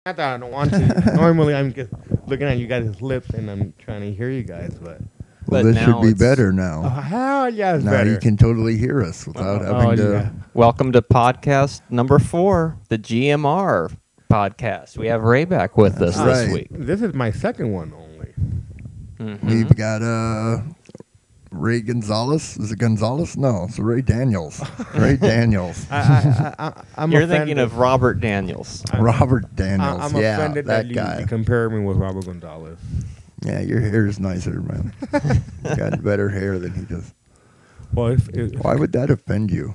Not that I don't want to. Normally, I'm just looking at you guys' lips and I'm trying to hear you guys, but. Well, But this now should be it's- better Oh, now. hell yeah, it's Now better. you can totally hear us without having to. yeah. Welcome to podcast number 4, the GMR Podcast. We have Ray back with us That's this right. week. This is my second one only. Mhm. We've got Ray Gonzalez. Is it Gonzalez? No, it's Ray Daniels. Ray Daniels. I'm You're offended. thinking of Robert Daniels. Robert Daniels. I'm yeah, offended that that guy. you compare me with Robert Gonzalez. Yeah, your hair is nicer, man. You got better hair than he does. Well, Why would that offend you?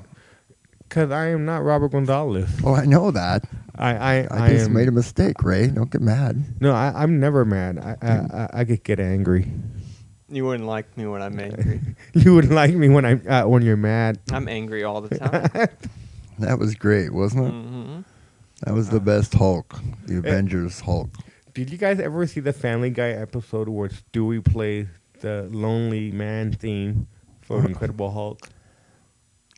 because I am not Robert Gonzalez. Oh, I know that. I I just am, made a mistake, Ray. Don't get mad. No, I'm never mad. I could get angry. You wouldn't like me when I'm angry. You would like me when you're mad. I'm angry all the time. That was great, wasn't it? hmm That was the best Hulk, the Avengers Hulk. Did you guys ever see the Family Guy episode where Stewie plays the lonely man theme for Incredible Hulk?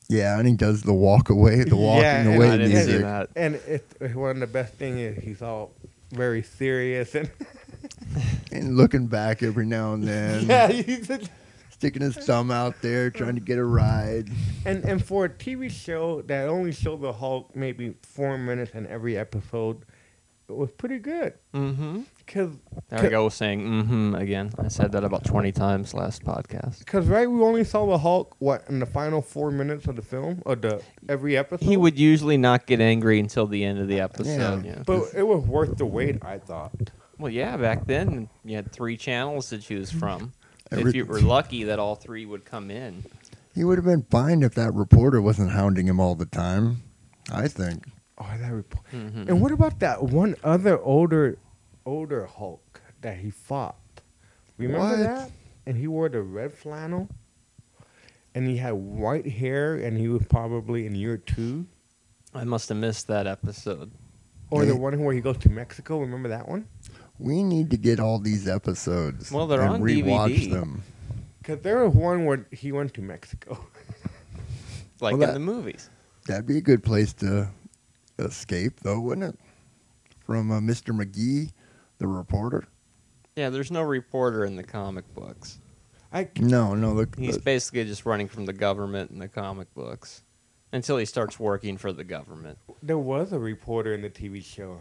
Yeah, and he does the walk away, the walking and away I didn't see music. that. And one of the best things is he's all very serious and And looking back every now and then. yeah, he's Sticking his thumb out there, trying to get a ride. and for a TV show that only showed the Hulk maybe 4 minutes in every episode, it was pretty good. hmm Cause There I go saying again. I said that about 20 times last podcast. right, we only saw the Hulk in the final 4 minutes of the film or every episode. He would usually not get angry until the end of the episode. Yeah. Yeah. but it was worth the wait, I thought. Well, yeah, back then you had 3 channels to choose from. If Every- you were lucky that all 3 would come in. He would have been fine if that reporter wasn't hounding him all the time, I think. Oh, that report. Mhm. And what about that one other older Hulk that he fought? Remember What? that? And he wore the red flannel, and he had white hair, and he was probably in year 2, I must have missed that episode. or Yeah. the one where he goes to Mexico. Remember that one? We need to get all these episodes Well, they're and on rewatch DVD. them. Because there was one where he went to Mexico. Like Well, in the movies. That'd be a good place to escape, though, wouldn't it? From Mr. McGee, the reporter. Yeah, there's no reporter in the comic books. No, He's basically just running from the government in the comic books. Until he starts working for the government. There was a reporter in the TV show.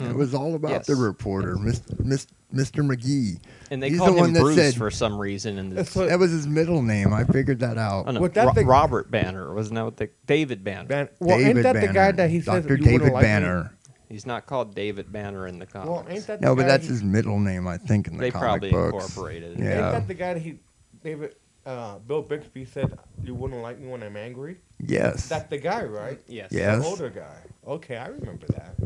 it was all about Yes. the reporter, Mr. McGee. And they He's called the one him that Bruce said- for some reason. And That's what- That was his middle name. I figured that out. oh, no, Well, that's the- Robert Banner. Wasn't that what they... David Banner. Well, David ain't that Banner. the guy that he says Dr. you wouldn't David like me? Banner. He's not called David Banner in the comics. Well, ain't that the No, but guy that's he- his middle name, I think, in the They comic probably books. incorporated it. Yeah. Ain't that the guy that Bill Bixby said you wouldn't like me when I'm angry? Yes. That's the guy, right? Yes. Yes. The older guy. Okay, I remember that.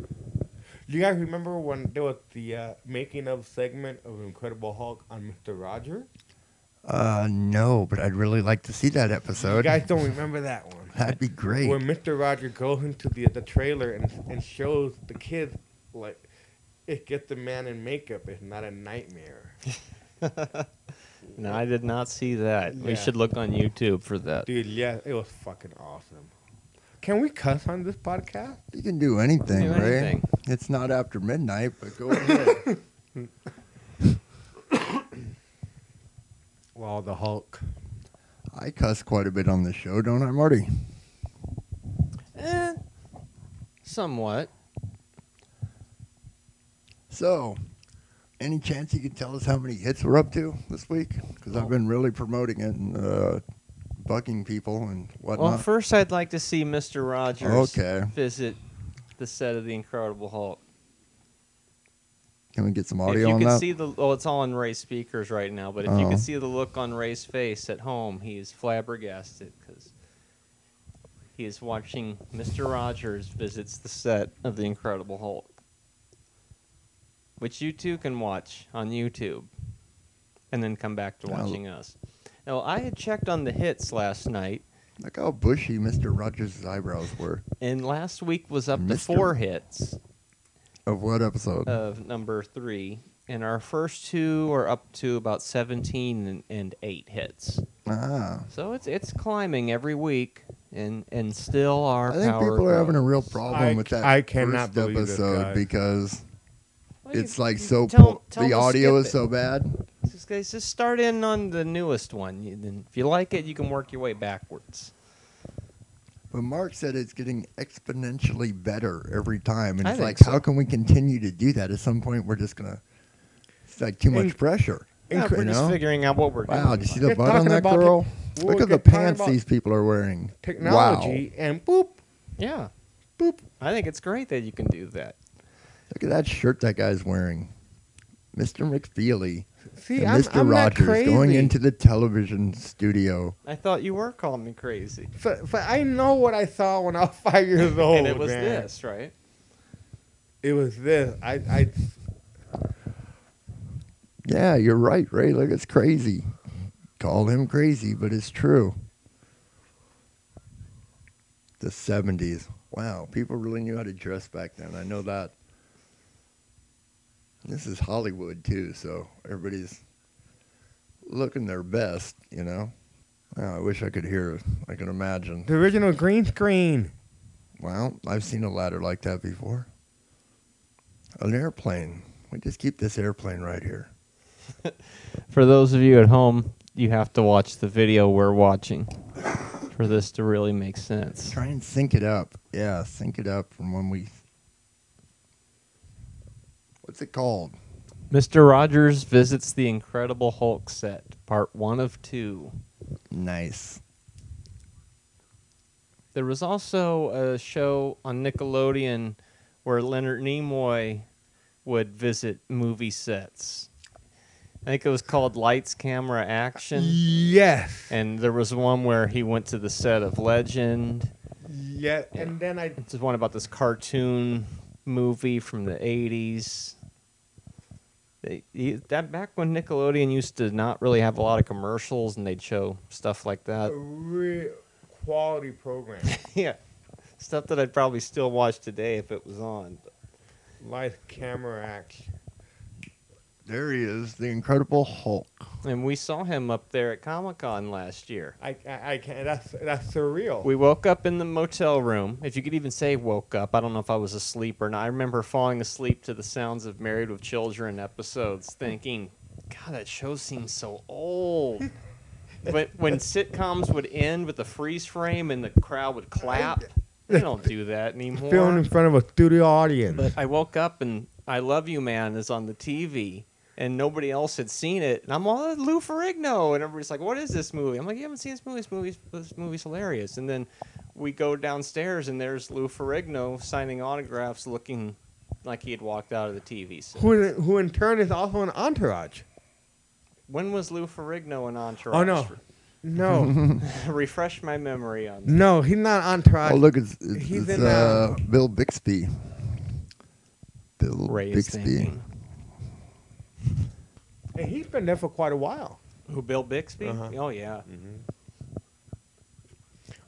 You guys remember when there was the making of segment of Incredible Hulk on Mr. Roger? No, but I'd really like to see that You episode. guys don't remember that one? That'd be great. When Mr. Roger goes into the trailer and shows the kids like it gets the man in makeup is not a nightmare. No, I did not see that. We Yeah. should look on YouTube for that. Dude, yeah, it was fucking awesome. Can we cuss on this podcast? You can do anything, Do Ray. anything. It's not after midnight, but go ahead. Well, the Hulk. I cuss quite a bit on the show, don't I, Marty? Somewhat. So, any chance you can tell us how many hits we're up to this week? Because I've been really promoting it and bugging people and whatnot. Well, first I'd like to see Mr. Rogers Okay. visit the set of The Incredible Hulk. Can we get some If audio you on could that? see it's all on Ray's speakers right now, but if you Oh. could see the look on Ray's face at home, he's flabbergasted because he is watching Mr. Rogers visits the set of The Incredible Hulk, which you too can watch on YouTube, and then come back to watching us. Now, I had checked on the hits last night, Look how bushy Mr. Rogers' eyebrows were. and last week was up to Mr. 4 hits Of what episode? of number 3, and our first 2 are up to about 17 and 8 hits. Ah. So it's climbing every week, and still our I think power people are having a grows. real problem with that I cannot first believe this episode guy. because it's like tell the them audio skip is it. so bad. Just start in on the newest one. Then if you like it, you can work your way backwards. But Mark said it's getting exponentially better every time, and I it's think like, so. how can we continue to do that? At some point, we're just gonna. It's like too much And- pressure. Yeah, we're you just know? figuring out what we're doing. Wow, did you see the Get butt on talking that about girl? we'll Look at the get talking pants about these people are wearing. Technology and boop. Yeah, Boop. I think it's great that you can do that. Look at that shirt that guy's wearing. Mr. McFeely See, and I'm Mr. not Rogers crazy. going into the television studio. I thought you were calling me crazy. But I know what I saw when I was 5 years old. And it was man. this, right? It was this. I Yeah, you're right, Ray. Look, it's crazy. Call him crazy, but it's true. The 70s. Wow, people really knew how to dress back then. I know that. This is Hollywood, too, so everybody's looking their best, you know? Wow, I wish I could hear it. I can imagine. the original green screen. Well, I've seen a ladder like that before. An airplane. We just keep this airplane right here. For those of you at home, you have to watch the video we're watching for this to really make sense. Try and sync it up. Yeah, sync it up from when we... What's it called? Mr. Rogers Visits the Incredible Hulk set, part 1 of 2. Nice. There was also a show on Nickelodeon where Leonard Nimoy would visit movie sets. I think it was called Lights, Camera, Action. Yes. And there was one where he went to the set of Legend. Yeah, and then I It's one about this cartoon movie from the 80s. That back when Nickelodeon used to not really have a lot of commercials and they'd show stuff like that. a real quality program. Yeah. Stuff that I'd probably still watch today if it was on. Live camera action. There he is, the Incredible Hulk. And we saw him up there at Comic-Con last year. I can't. That's surreal. We woke up in the motel room. If you could even say woke up. I don't know if I was asleep or not. I remember falling asleep to the sounds of Married with Children episodes thinking, God, that show seems so old. when sitcoms would end with a freeze frame and the crowd would clap, they don't do that anymore. Filmed in front of a studio audience. But I woke up and I Love You Man is on the TV. And nobody else had seen it. And I'm all, Lou Ferrigno. And everybody's like, what is this movie? I'm like, you haven't seen this movie? This movie's hilarious. And then we go downstairs, and there's Lou Ferrigno signing autographs looking like he had walked out of the TV set. who in turn is also an Entourage. When was Lou Ferrigno in Entourage? Oh, no. No. Refresh my memory on that. No, he's not Entourage. Oh, look, it's He's it's, in, Bill Bixby. Bill Ray is Bixby. thinking. And he's been there for quite a while. Who, Bill Bixby? Uh-huh. Oh, yeah.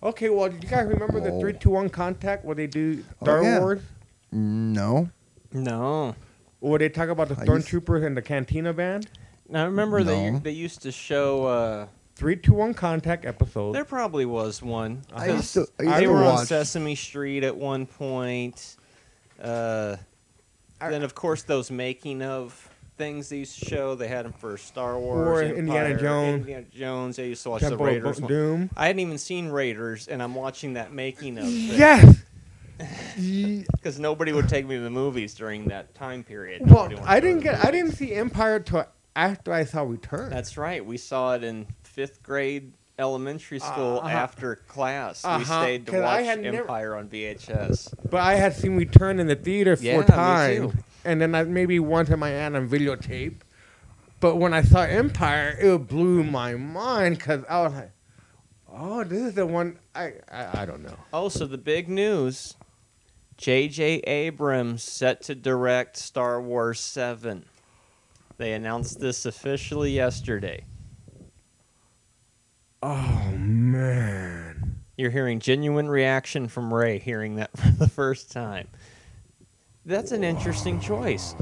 Okay, well, do you guys remember the Whoa. 3-2-1 Contact where they do Star yeah. Wars? No. No. Where they talk about the I used- Stormtroopers and the Cantina Band? Now, I remember No. they used to show... 3-2-1 Contact episode. there probably was one. I used to, I used They to were on watch. Sesame Street at one point. Then, of course, those making of things they used to show. They had them for Star Wars, Or Empire, Indiana Jones. Indiana Jones. They used to watch Temple the of Raiders one. Doom. I hadn't even seen Raiders, and I'm watching that making of thing. Yes! Because nobody would take me to the movies during that time period. Well, Nobody wanted I to go didn't to the I movies. didn't see Empire till after I saw Return. That's right. We saw it in 5th grade elementary school after class. We Uh-huh. stayed to 'Cause I watch had never- Empire on VHS. But I had seen Return in the theater Yeah, 4 me times. too. And then maybe once in my aunt on videotape. But when I saw Empire, it blew my mind because I was like, oh, this is the one. I don't know. Oh, so the big news. J.J. Abrams set to direct Star Wars 7. They announced this officially yesterday. Oh, man. You're hearing genuine reaction from Ray hearing that for the first time. That's an interesting choice.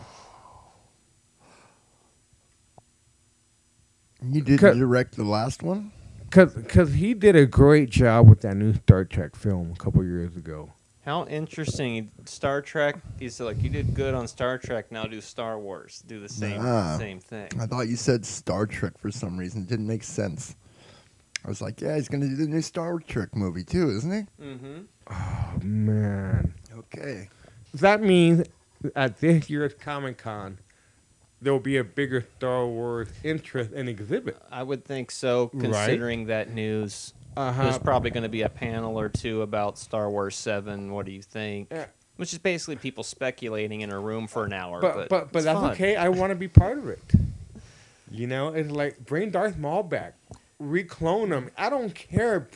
You didn't Cut. direct the last one? Because he did a great job with that new Star Trek film a couple years ago. How interesting. Star Trek, he's like, you did good on Star Trek, now do Star Wars. Do the same thing. I thought you said Star Trek for some reason. It didn't make sense. I was like, yeah, he's going to do the new Star Trek movie too, isn't he? Mm-hmm. Oh, man. Okay. That means at this year's Comic-Con, there will be a bigger Star Wars interest and exhibit. I would think so, considering that news. There's probably going to be a panel or two about Star Wars 7. What do you think? Yeah. Which is basically people speculating in a room for an hour. But it's that's fun. okay. I want to be part of it. You know, it's like bring Darth Maul back, reclone him. I don't care.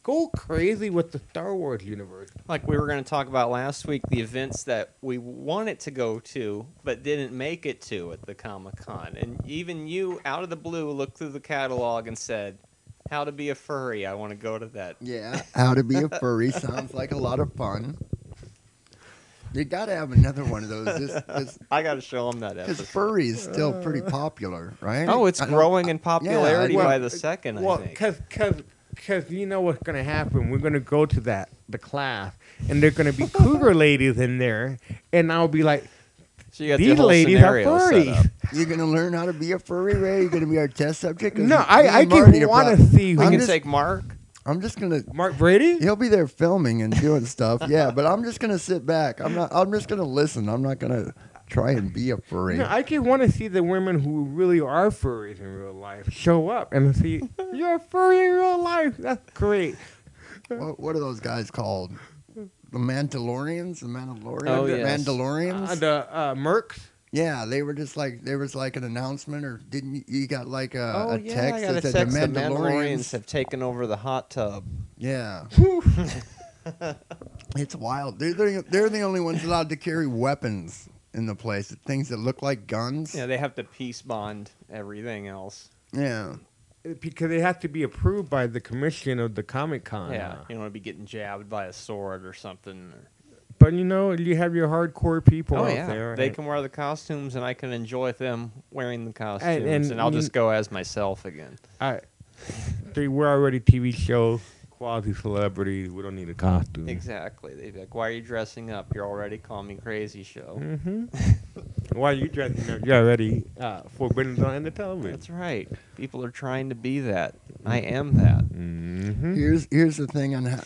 Go crazy with the Star Wars universe. Like we were going to talk about last week, the events that we wanted to go to but didn't make it to at the Comic-Con. And even you, out of the blue, looked through the catalog and said, how to be a furry. I want to go to that. Yeah, how to be a furry sounds like a lot of fun. You got to have another one of those. I got to show them that Because episode. furry is still pretty popular, right? Oh, it's growing in popularity by the second, I think. Because you know what's going to happen. We're going to go to the class, and there are going to be cougar ladies in there, and I'll be like, So you got these the whole ladies are scenario set furries. up. You're going to learn how to be a furry, Ray? You're going to be our test subject? 'Cause No, me I and Marty just are want to prob- see We who. can just- take Mark. I'm just going to... Mark Brady? He'll be there filming and doing stuff, yeah, but I'm just going to sit back. I'm just going to listen. I'm not going to try and be a furry. No, I just want to see the women who really are furries in real life show up and see, you're a furry in real life. That's great. What are those guys called? The Mandalorians? The Mandalorians? Oh, yes. Mandalorians? The Mercs? Yeah, they were just like, there was like an announcement, or didn't you got like a I text got a that said text. the The Mandalorians Mandalorians? have taken over the hot tub. Yeah. It's wild. They're the only ones allowed to carry weapons in the place, things that look like guns. Yeah, they have to peace bond everything else. Yeah. Because they have to be approved by the commission of the Comic-Con. Yeah, you don't want to be getting jabbed by a sword or something. But you know, you have your hardcore people out there. They and- can wear the costumes, and I can enjoy them wearing the costumes, and I'll just go as myself again. We're already TV show quasi celebrities. We don't need a costume. Exactly. They'd be like, "Why are you dressing up? You're already calling me crazy, show." Mm-hmm. Why are you dressing up? You're already forbidden on the television. That's right. People are trying to be that. I am that. Mm-hmm. Here's the thing on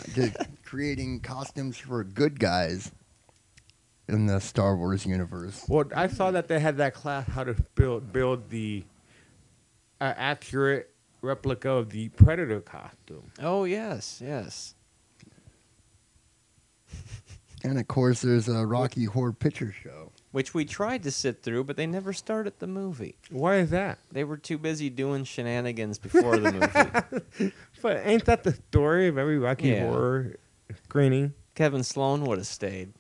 creating costumes for good guys in the Star Wars universe. Well, I saw that they had that class how to build the accurate replica of the Predator costume. Oh yes, yes. And of course, there's a Rocky Horror Picture Show. Which we tried to sit through, but they never started the movie. Why is that? They were too busy doing shenanigans before the movie. But ain't that the story of every Rocky Yeah. Horror screening? Kevin Sloan would have stayed.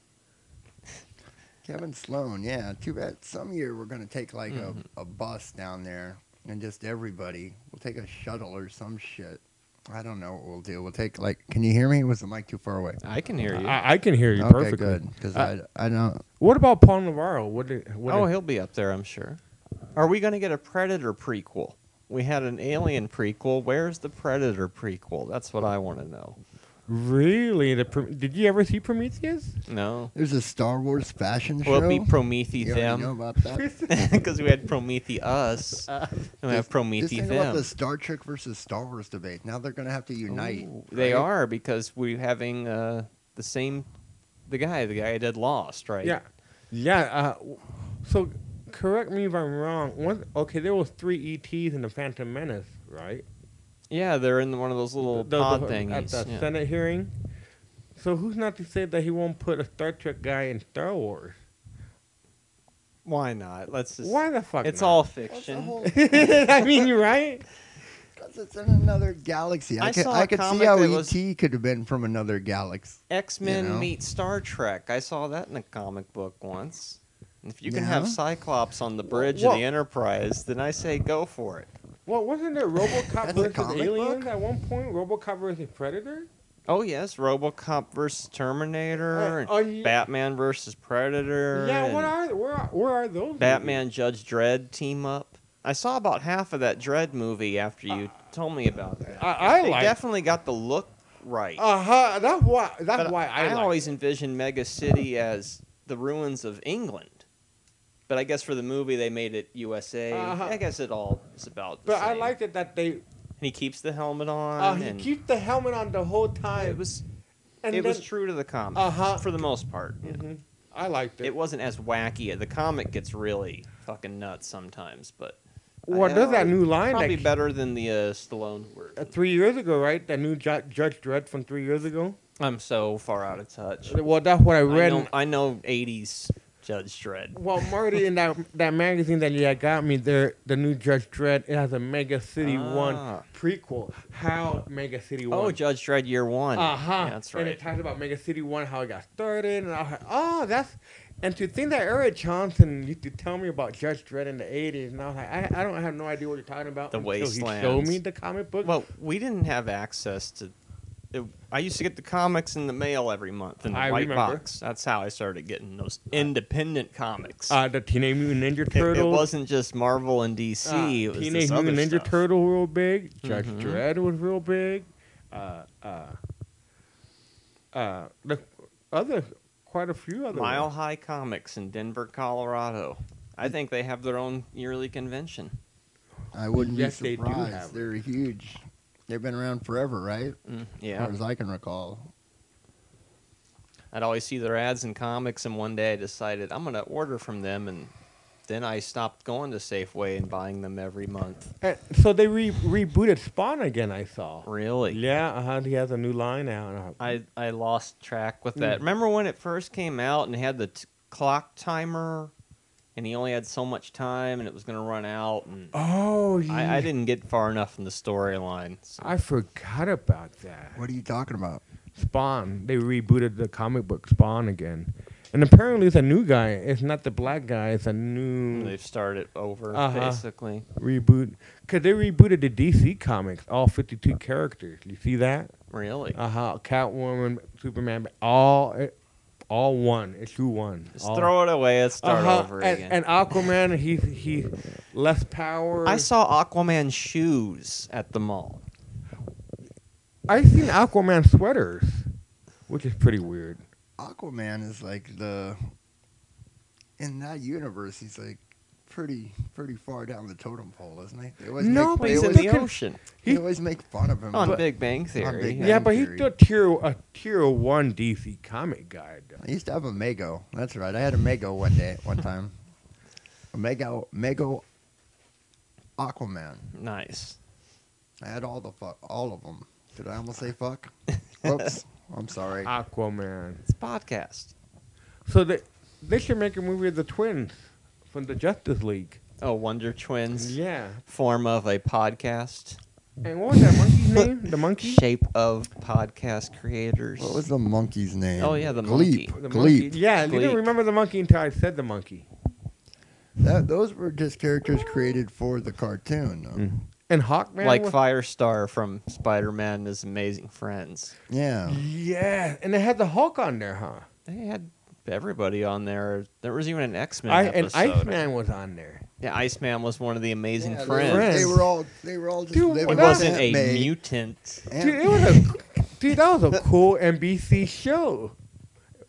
Kevin Sloan, yeah. Too bad. Some year we're going to take like a bus down there and just everybody. We'll take a shuttle or some shit. I don't know what we'll do. We'll take like, can you hear me? Was the mic too far away? I can hear you. I can hear you Okay, perfectly. good. Because I don't. What about Paul Navarro? He'll be up there, I'm sure. Are we going to get a Predator prequel? We had an Alien prequel. Where's the Predator prequel? That's what I want to know. Really? Did you ever see Prometheus? No. There's a Star Wars fashion show. Will it be You already know Promethe-them? about that? Because we had Promethe-us, and we have Just think about Promethe-them. the Star Trek versus Star Wars debate. Now they're going to have to unite. Ooh, They right? are, because we're having the guy who did Lost, right? Yeah. Yeah. So, correct me if I'm wrong. There was 3 ETs in the Phantom Menace, right? Yeah, they're in one of those little pod At thingies. the yeah. Senate hearing. So who's not to say that he won't put a Star Trek guy in Star Wars? Why not? Let's just. Why the fuck It's not? all What's the fiction. whole- I mean, you're right. Because it's in another galaxy. I saw a I could see comic how that was- E.T. could have been from another galaxy. X-Men You know? meet Star Trek. I saw that in a comic book once. And if you can Yeah? have Cyclops on the bridge Well- of the Enterprise, then I say go for it. Well, wasn't there RoboCop That's a versus comic aliens book? at one point? RoboCop versus Predator? Oh yes, RoboCop versus Terminator, Oh, and yeah. Batman versus Predator. Yeah, and where are those? Batman Judge Dredd team up. I saw about half of that Dredd movie after you told me about that. I They like. definitely got the look right. That's why. That's But why I like always it. envisioned Mega City as the ruins of England. But I guess for the movie they made it USA. I guess it all is about the But same. I liked it that they. And he keeps the helmet on. He and keeps the helmet on the whole time. It was. And it then, was true to the comic for the most part. Yeah. Mm-hmm. I liked it. It wasn't as wacky. The comic gets really fucking nuts sometimes, but. Well, there's that new line Probably that better than the Stallone version. 3 years ago, right? That new Judge Dredd from 3 years ago. I'm so far out of touch. Well, that's what I read. I know 80s Judge Dredd. Well, Marty, in that magazine that you had got me, there, the new Judge Dredd, it has a Mega City 1 prequel. How Mega City 1. Oh, Judge Dredd Year 1. Yeah, that's right. And it talks about Mega City 1, how it got started, and I was like, oh, that's... And to think that Eric Johnson used to tell me about Judge Dredd in the 80s, and I was like, I don't have no idea what you're talking about. The until he Wastelands. showed me the comic book. Well, we didn't have access to... I used to get the comics in the mail every month in the white remember. box. That's how I started getting those independent comics. The Teenage Mutant Ninja Turtles. It wasn't just Marvel and DC. It was Teenage this other Mutant Ninja stuff. Turtle real big. Judge Dredd was real big. Quite a few other Mile ones. High Comics in Denver, Colorado. I think they have their own yearly convention. I wouldn't Yes, be they do surprised. have it. They're huge. They've been around forever, right? As Yeah. far as I can recall. I'd always see their ads in comics, and one day I decided I'm going to order from them, and then I stopped going to Safeway and buying them every month. So they rebooted Spawn again, I saw. Really? Yeah, he has a new line now. I lost track with that. Remember when it first came out and it had the clock timer, and he only had so much time, and it was going to run out? And Oh, yeah. I didn't get far enough in the storyline. So. I forgot about that. What are you talking about? Spawn. They rebooted the comic book Spawn again. And apparently it's a new guy. It's not the black guy. It's a new They've started over, basically. reboot. Because they rebooted the DC comics, all 52 characters. You see that? Really? Catwoman, Superman, all one. It's who won. Just throw it away and start over again. And Aquaman, he's less power. I saw Aquaman shoes at the mall. I've seen Aquaman sweaters, which is pretty weird. Aquaman is like in that universe, he's like pretty far down the totem pole, isn't he? They always No, but He's they in look the at- ocean. they always make fun of him. On but Big Bang Theory. Big yeah. Yeah, Bang but he's Theory. still a tier 1 DC comic guy. Though. I used to have a Mego. That's right. I had a Mego one time. A Mego Aquaman. Nice. I had all of them. Did I almost say fuck? Oops. I'm sorry. Aquaman. It's a podcast. So they should make a movie of the twins from the Justice League. Oh, Wonder Twins. Yeah. Form of a podcast. And what was that monkey's name? The monkey? Shape of podcast creators. What was the monkey's name? Oh, yeah, the Gleep. monkey. The Gleep. monkey. Yeah, you Gleep. didn't remember the monkey until I said the monkey. Those were just characters created for the cartoon. Though. And Hawkman? Like was- Firestar from Spider-Man and His Amazing Friends. Yeah. Yeah, and they had the Hulk on there, huh? They had everybody on there. There was even an X-Men And episode. Iceman was on there. Yeah, Iceman was one of the Amazing Yeah, Friends. They were all just Dude, living He that- wasn't with a Aunt May. mutant. Dude, that was a cool NBC show.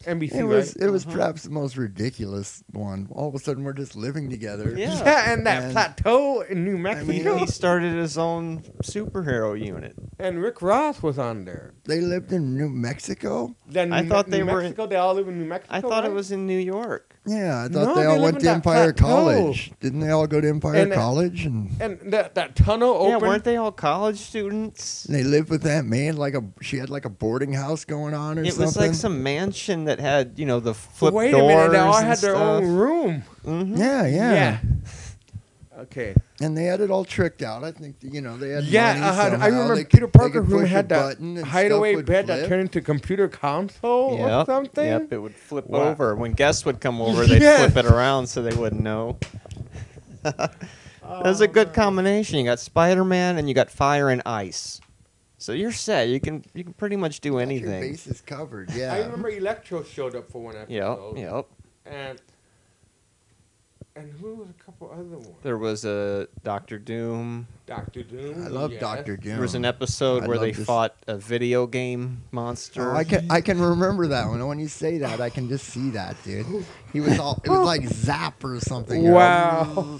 NBC, It was perhaps the most ridiculous one. All of a sudden, we're just living together. Yeah. Yeah, and that And- plateau in New Mexico. He started his own superhero unit. And Rick Ross was on there. They lived in New Mexico. Then I thought they New were- Mexico, they all live in New Mexico. I thought it right? was in New York. Yeah, I No, thought they they all live went in to that Empire plateau. College. Didn't they all go to Empire And, College? And And that tunnel Yeah, opened. weren't they all college students? they lived with Aunt May. She had like a boarding house going on or It something. was like some mansion that had, the flip Wait a doors minute, they all and had their stuff. own room. Mhm. Yeah. Okay. And they had it all tricked out. I think they had money I somehow. remember They Peter could- they Parker could room push a had that button and hideaway stuff would bed that flip. turned into computer console or Yep, something. Yep, it would flip Wow. over. When guests would come over, they'd Yeah. flip it around so they wouldn't know. That was a good combination. You got Spider-Man and you got fire and ice. So you're set. You can pretty much do Got your anything. bases covered. Yeah. I remember Electro showed up for one Yep, episode. yep. And And who was a couple other ones? There was a Doctor Doom. Doctor Doom. I love yes. Doctor Doom. There was an episode I where love they this- fought a video game monster. Oh, I can remember that one. When you say that, I can just see that, dude. He was all. It was like Zap or something. Wow.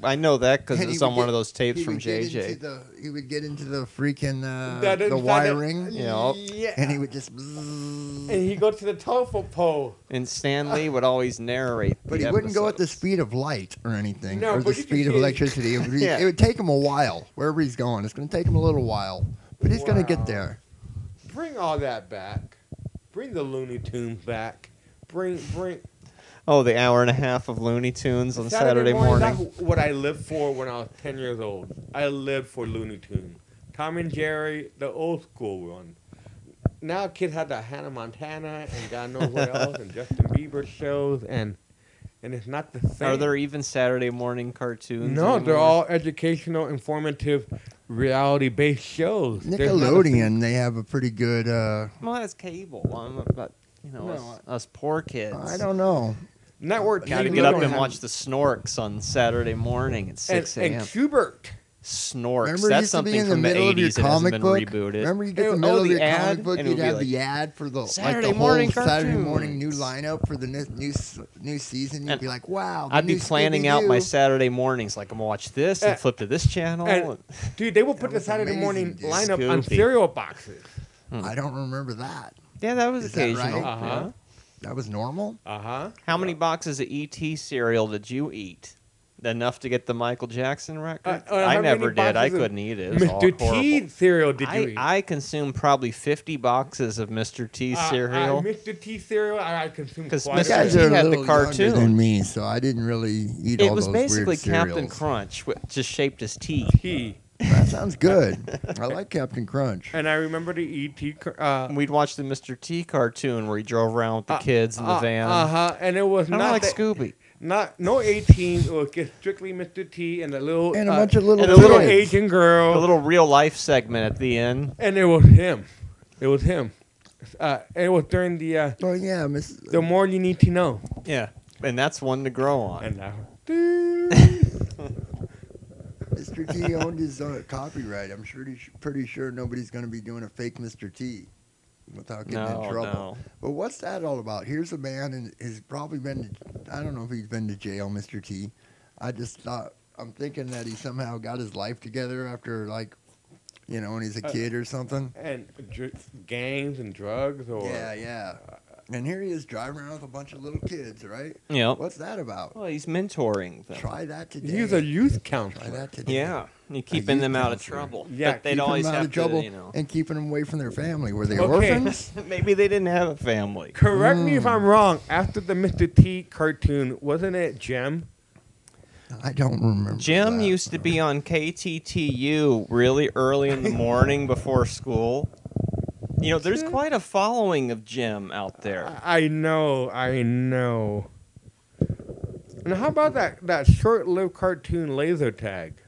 I know that because And he it's would on one of get- those tapes he from would get JJ. into he would get into the freaking That the inside wiring, Yeah. Yeah. and he would just. And he go to the telephone pole. And Stanley would always narrate. But the he wouldn't go at the episodes. speed of light or anything, No, or the but you speed could of see- electricity. Yeah. It would take him a while wherever he's going. It's going to take him a little while, but he's going to get Wow. there. Bring all that back. Bring the Looney Tunes back. Bring. Oh, the hour and a half of Looney Tunes on Saturday morning. That's what I lived for when I was 10 years old. I lived for Looney Tunes. Tom and Jerry, the old school one. Now kids have the Hannah Montana and God knows what else, and Justin Bieber shows, and it's not the same. Are there even Saturday morning cartoons? No, they're anymore? all educational, informative, reality-based shows. There's not a- Nickelodeon, they have a pretty good. Well, that's cable. But No, us poor kids. I don't know. Network Got to TV get up don't and have- watch the Snorks on Saturday morning at 6 and a.m. Schubert. Snorks. Remember, it That's used to be something in the from the middle of your 80s that hasn't comic been book. rebooted. Remember, you get Oh, the middle of the your ad, comic book, and it you'd would be have like, the ad for the Saturday like the morning whole Saturday morning new cartoons. lineup for the new season. You'd And be like, wow. the I'd be new planning out my Scooby-Doo. Saturday mornings, like I'm gonna watch this and flip to this channel. And, dude, they will put That the was Saturday amazing, morning dude. lineup on Scoopy. cereal boxes. I don't remember that. Yeah, that was Is that occasional. right? Uh-huh. Yeah. That was normal. Uh-huh. How many boxes of ET cereal did you eat? Enough to get the Michael Jackson record? how I many never did. I boxes of couldn't eat it. It was all Mr. T horrible. cereal did you eat? I consumed probably 50 boxes of Mr. T cereal. Mr. T cereal, I consumed 'Cause quite You Mr. a guys T bit. are a had the little younger cartoon. than me, so I didn't really eat It all was those basically weird Captain cereals. Crunch, just shaped as T. T. That sounds good. I like Captain Crunch. And I remember the E.T. We'd watch the Mr. T cartoon where he drove around with the kids in the van. Uh-huh. And it was I don't not like the- Scooby. no 18. It was just strictly Mr. T and a little And a bunch of little and a little kids. Asian girl. A little real life segment at the end. And it was him. It was him. It was during the Oh yeah, Miss. the more you need to know. Yeah, and that's one to grow on. And Mr. T owned his copyright. I'm pretty sure nobody's going to be doing a fake Mr. T without getting in trouble. No. But what's that all about? Here's a man and has probably been. I don't know if he's been to jail, Mr. T. I'm thinking that he somehow got his life together after when he's a kid or something. and gangs and drugs or Yeah. And here he is driving around with a bunch of little kids, right? Yep. What's that about? Well, he's mentoring them. Try that today. He's a youth Try counselor. that today. Yeah, you're keeping youth them out of counselor. trouble. Yeah, but they'd Keeping always them out have of trouble to, and keeping them away from their family. Were they Okay. orphans? Maybe they didn't have a family. Correct me if I'm wrong. After the Mr. T cartoon, wasn't it Jem? I don't remember. Jim that. used to be on KTTU really early in the morning before school. You know, there's quite a following of Jim out there. I know. And how about that short-lived cartoon Laser Tag?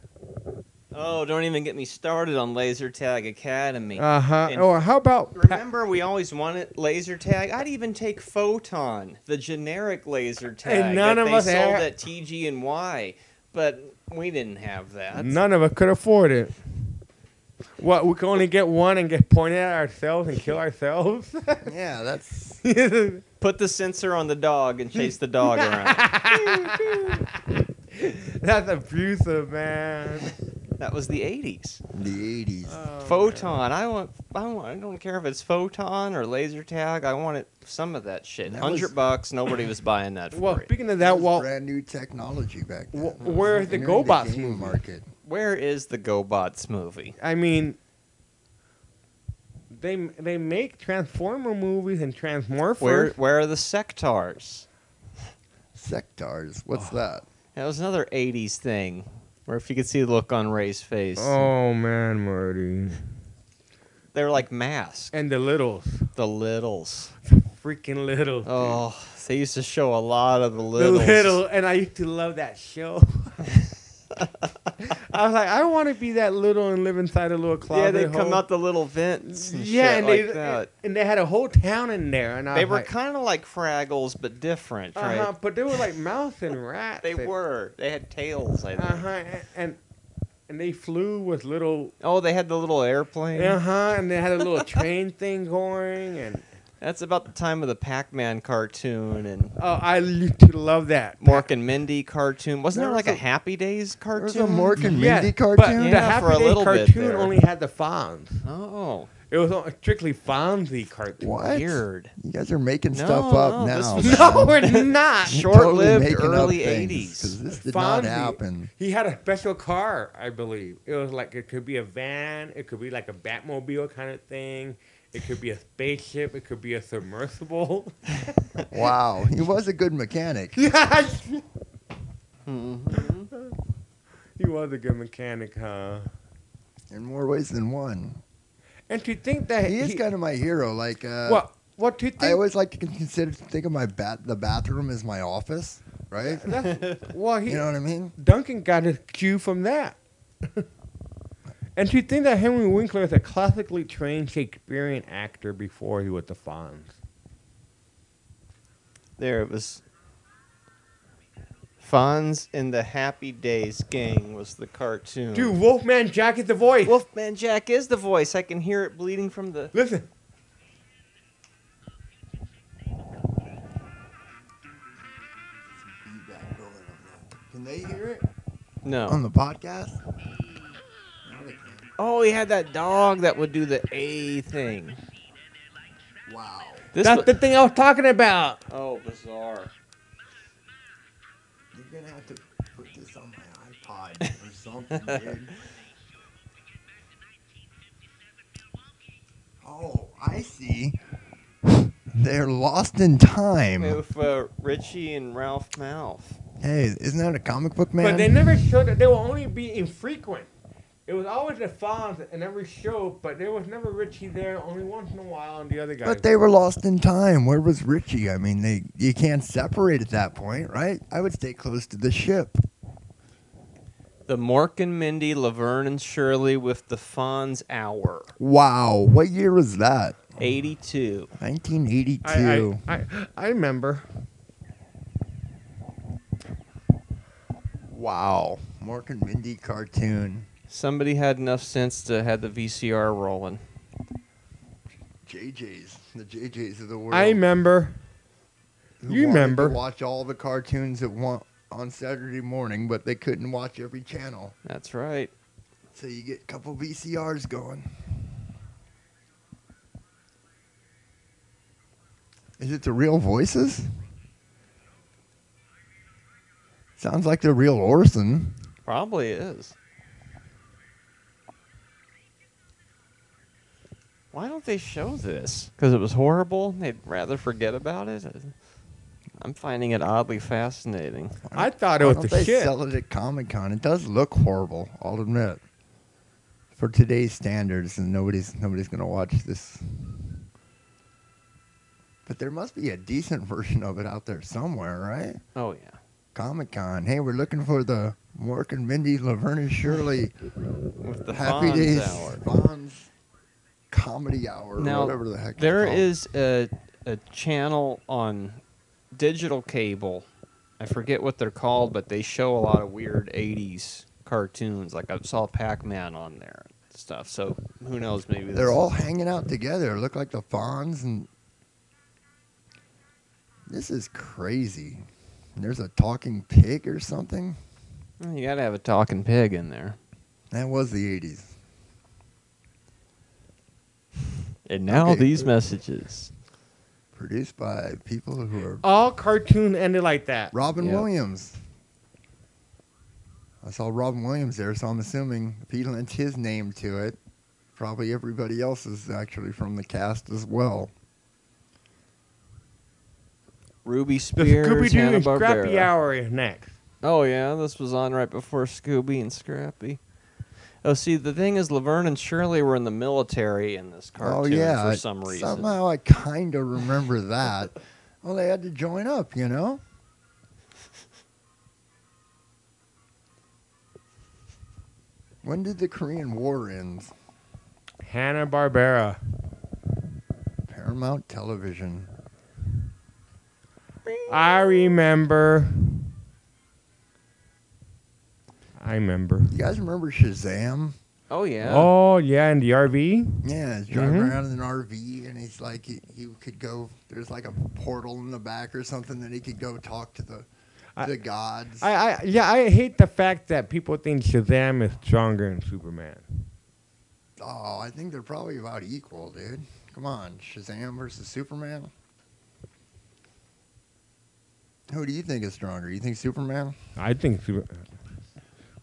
Oh, don't even get me started on Laser Tag Academy. Uh-huh. And Or how about remember, we always wanted laser tag. I'd even take Photon, the generic laser tag And none that of they us sold had- at TG and Y, but we didn't have that. None of us could afford it. What, we can only get one and get pointed at ourselves and kill ourselves? Yeah, that's. Put the sensor on the dog and chase the dog around. That's abusive, man. That was the 80s. The 80s. Oh, Photon. I don't care if it's Photon or laser tag. I wanted some of that shit. That was- $100. Nobody was buying that for Well, it. speaking of That that, was well, brand new technology back then. where's the And they're in GoBots game movie? market? Where is the GoBots movie? I mean, they make Transformer movies and Transmorphers. Where are the Sectars? Sectars. What's Oh. that? That was another 80s thing. Where if you could see the look on Ray's face. Oh man, Marty. They were like masks. And the littles, The Littles. freaking littles. Oh, they used to show a lot of the the Littles. little, and I used to love that show. I was like, I want to be that little and live inside a little closet. Yeah, they hole. come out the little vents and Yeah, shit and like that. and they had a whole town in there, and I They was were like, kind of like Fraggles, but different, right? but they were like mouse and rats. They were. They had tails, I think. And they flew with little. Oh, they had the little airplane. And they had a little train thing going, and. That's about the time of the Pac-Man cartoon and Oh, I used to love that. Mork and Mindy cartoon. Wasn't there like was a Happy Days There was a cartoon? Mork and Yes, Mindy but cartoon. the Yeah, Happy for a Days little bit cartoon there. only had the Fonz. Oh, It was a strictly Fonzie cartoon. What? weird. You guys are making No, stuff up no, now. this was- man. No, we're not. You're totally Short-lived making up early things, 80s. 'cause this did not Fonzie. happen. He had a special car, I believe. It was like, it could be a van, it could be like a Batmobile kind of thing, it could be a spaceship, it could be a submersible. Wow, he was a good mechanic. Yes! Mhm. He was a good mechanic, huh? In more ways than one. And to think that He is kind of my hero. Like, what to think? I always like to think of the bathroom as my office, right? Well, You know what I mean? Duncan got his cue from that. And to think that Henry Winkler is a classically trained Shakespearean actor before he was the Fonz. There it was. Fonz and the Happy Days Gang was the cartoon. Dude, Wolfman Jack is the voice. Wolfman Jack is the voice. I can hear it bleeding from the. Listen. Can they hear it No. on the podcast? Oh, he had that dog that would do the A thing. Wow. This That's wa- the thing I was talking about. Oh, bizarre. You're gonna have to put this on my iPod or something, dude. Oh, I see. They're lost in time. With Richie and Ralph Mouth. Hey, isn't that a comic book man? But they never showed that. They will only be infrequent. It was always the Fonz in every show, but there was never Richie there. Only once in a while, and the other guys. But they were lost in time. Where was Richie? I mean, you can't separate at that point, right? I would stay close to the ship. The Mork and Mindy, Laverne and Shirley with the Fonz Hour. Wow, what year was that? 82. 1982. I remember. Wow, Mork and Mindy cartoon. Somebody had enough sense to have the VCR rolling. JJ's, the JJ's of the world. I remember. who You wanted remember. to watch all the cartoons on Saturday morning, but they couldn't watch every channel. That's right. So you get a couple VCRs going. Is it the real voices? Sounds like the real Orson. Probably is. Why don't they show this? Because it was horrible? They'd rather forget about it? I'm finding it oddly fascinating. I thought it Why was don't the they shit. sell it at Comic-Con? It does look horrible, I'll admit. For today's standards, and nobody's going to watch this. But there must be a decent version of it out there somewhere, right? Oh, yeah. Comic-Con. Hey, we're looking for the Mork and Mindy, Laverne and Shirley With the Happy Fonz Days Hour. Fonz Comedy Hour, or Now, whatever the heck there it's called. is a channel on digital cable. I forget what they're called, but they show a lot of weird 80s cartoons. Like I saw Pac-Man on there and stuff. So who knows? Maybe They're this- all hanging out together. Look like the Fonz, and this is crazy. There's a talking pig or something. You got to have a talking pig in there. That was the 80s. And now Okay. these messages. Produced by people who are All cartoons ended like that. Robin Yep. Williams. I saw Robin Williams there, so I'm assuming if he lent his name to it, probably everybody else is actually from the cast as well. Ruby The Spears, Scooby-Doo and Hanna-Barbera. Scrappy Hour is next. Oh, yeah, this was on right before Scooby and Scrappy. Oh, see, the thing is, Laverne and Shirley were in the military in this cartoon for some reason. Somehow I kind of remember that. Well, they had to join up, you know? When did the Korean War end? Hanna-Barbera. Paramount Television. I remember. You guys remember Shazam? Oh yeah. Oh, yeah, in the RV? Yeah, he's driving Mhm. around in an RV, and he's like, he could go. There's like a portal in the back or something that he could go talk to the gods. I hate the fact that people think Shazam is stronger than Superman. Oh, I think they're probably about equal, dude. Come on, Shazam versus Superman. Who do you think is stronger? You think Superman? I think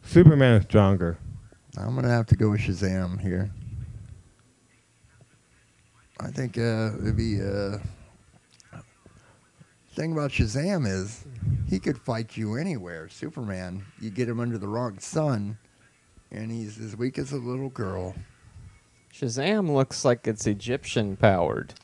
Superman is stronger. I'm gonna have to go with Shazam here. I think it'd be. Thing about Shazam is he could fight you anywhere. Superman, you get him under the wrong sun, and he's as weak as a little girl. Shazam looks like it's Egyptian powered.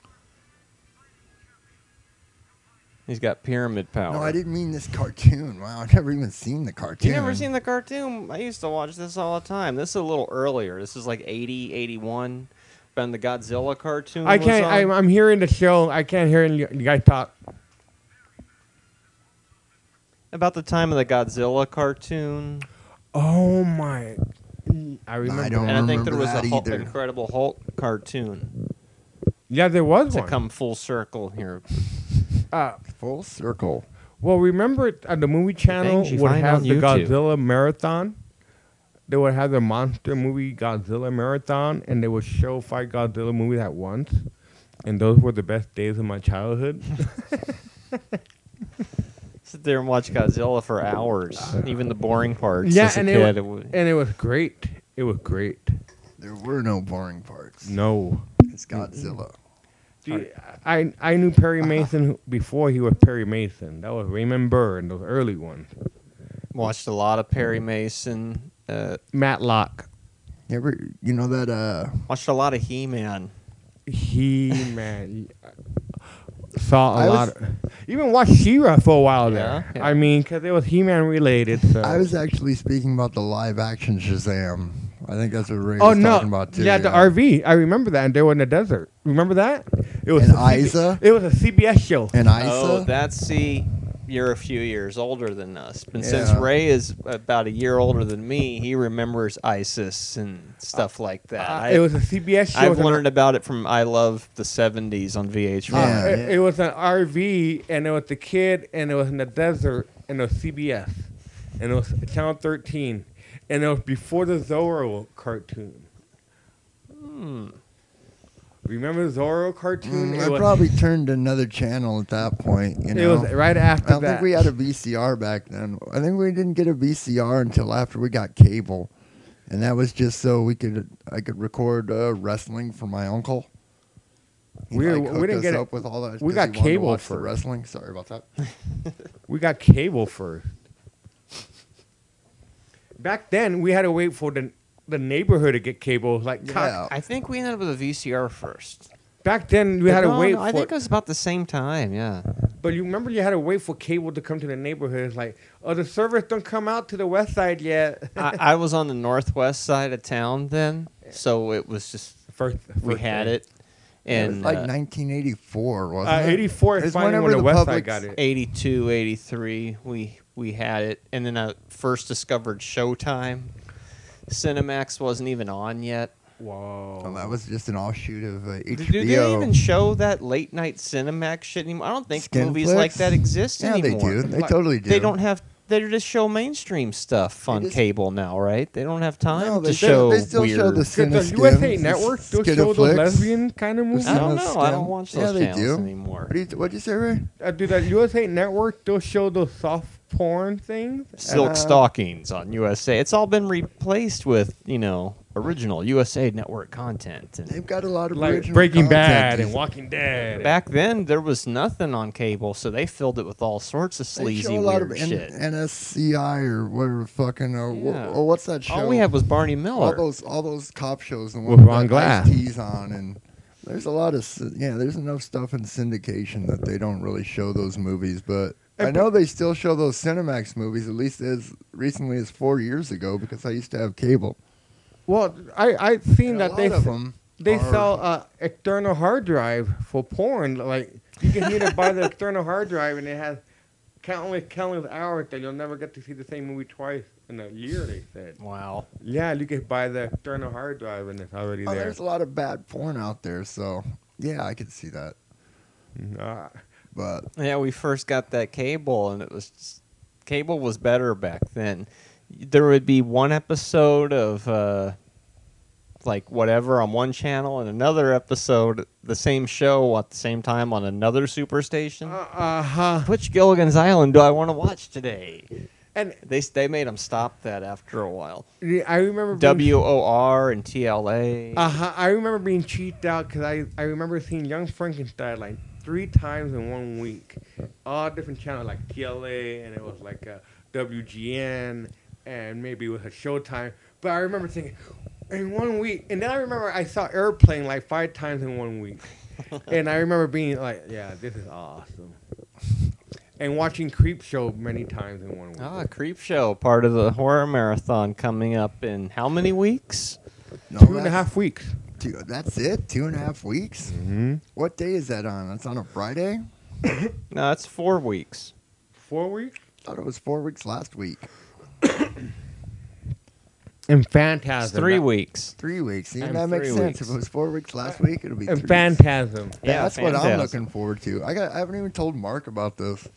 He's got pyramid power. No, I didn't mean this cartoon. Wow, I've never even seen the cartoon. You never seen the cartoon? I used to watch this all the time. This is a little earlier. This is like 80, 81. When the Godzilla cartoon I can't. was on. I'm hearing the show. I can't hear you guys talk. About the time of the Godzilla cartoon. Oh my! I remember. I don't And I think there remember was that a either. Incredible Hulk cartoon Yeah, there was to one. come full circle here. Full circle. Well, remember the movie channel things you would find have on the YouTube. Godzilla marathon. They would have the monster movie Godzilla marathon, and they would show 5 Godzilla movies at once. And those were the best days of my childhood. Sit there and watch Godzilla for hours, even the boring parts. Yeah, as a and kid, it was great. It was great. There were no boring parts. No. It's Godzilla. See, I knew Perry Mason before he was Perry Mason. That was Raymond Burr and those early ones. watched a lot of Perry Mason. Matlock. You know that Watched a lot of He-Man. He-Man. Saw I a was- lot. Even watched She-Ra for a while there. Yeah, yeah. I mean, because it was He-Man related. So. I was actually speaking about the live action Shazam. I think that's what Ray Oh was no! talking about too. Yeah, the RV. I remember that, and they were in the desert. Remember that? It was And a Isa? It was a CBS show. And Isa. Oh, you're a few years older than us. But since Yeah. Ray is about a year older than me, he remembers ISIS and stuff like that. It was a CBS show. I've learned about it from I Love the 70s on VH1. Yeah. It was an RV, and it was the kid, and it was in the desert, and it was CBS, and it was Channel 13, and it was before the Zorro cartoon. Remember the Zorro cartoon? I probably turned to another channel at that point. You It know, was right I after don't that. think we had a VCR back then. I think we didn't get a VCR until after we got cable, and that was just so I could record wrestling for my uncle. He We hooked didn't us get it- up with all that. we 'cause got he wanted to cable watch the first. wrestling. Sorry about that. We got cable first. Back then, we had to wait for the neighborhood to get cable. Like, Yeah. I think we ended up with a VCR first. back then, we had to wait I for. think it was about the same time, yeah. But you remember, you had to wait for cable to come to the neighborhood. It's like, oh, the service don't come out to the west side yet. I was on the northwest side of town then, so it was just we had it. It was And like 1984, wasn't it? 84 It's is finally whenever when the the west side public's- got it. 82, 83, we had it. And then I first discovered Showtime. Cinemax wasn't even on yet. Whoa. Well, that was just an offshoot of HBO. Do they even show that late night Cinemax shit anymore? I don't think movies Skinflix? like that exist Yeah, anymore. they do. They totally do. They don't have. They just show mainstream stuff on just- cable now, right? They don't have time No, to they show still weird. show the Did the Cineskin, USA Network still show those Skinaflix. lesbian kind of movies? I don't know. I Cineskin. don't watch Yeah, those they channels do. anymore. What'd you say, Ray? Do the USA Network still show those soft porn things? Silk stockings on USA. It's all been replaced with original USA Network content. And They've got a lot of Like original Breaking content Bad these- and Walking Dead. back then, there was nothing on cable, so they filled it with all sorts of They sleazy show a lot weird of shit. NSCI or whatever fucking Yeah. or what's that show? All we had was Barney all Miller. those cop shows and With Ron Glass. Ice-T's on, and there's a lot of there's enough stuff in syndication that they don't really show those movies, but I know they still show those Cinemax movies at least as recently as 4 years ago because I used to have cable. Well, I seen And a that they lot of them they are- sell external hard drive for porn. Like you can either buy the external hard drive and it has countless hours that you'll never get to see the same movie twice in a year. They said. Wow. Yeah, you can buy the external hard drive and it's already Oh, there. there's a lot of bad porn out there, so yeah, I could see that. Uh, But Yeah, we first got that cable, and cable was better back then. There would be one episode of like whatever on one channel, and another episode, the same show at the same time on another superstation. Which Gilligan's Island do I want to watch today? And They made them stop that after a while. I remember being, WOR and TLA. I remember being cheated out because I remember seeing Young Frankenstein like 3 times in 1 week, all different channels like TLA and it was like WGN and maybe it was a Showtime. But I remember thinking in 1 week, and then I remember I saw Airplane like 5 times in 1 week, and I remember being like, yeah, this is awesome. And watching Creep Show many times in 1 week. Creep Show, part of the horror marathon coming up in how many weeks? no, 2.5 weeks. That's it? 2.5 weeks? Mm-hmm. What day is that on? That's on a Friday? No, it's 4 weeks. 4 weeks? I thought it was 4 weeks last week. And It's Phantasm. 3 weeks. 3 weeks. See, And that makes 3 sense. weeks. If it was 4 weeks last week, it'll be 3 And weeks. Phantasm. Yeah, That's what I'm Phantasm. looking forward to. I haven't even told Mark about this.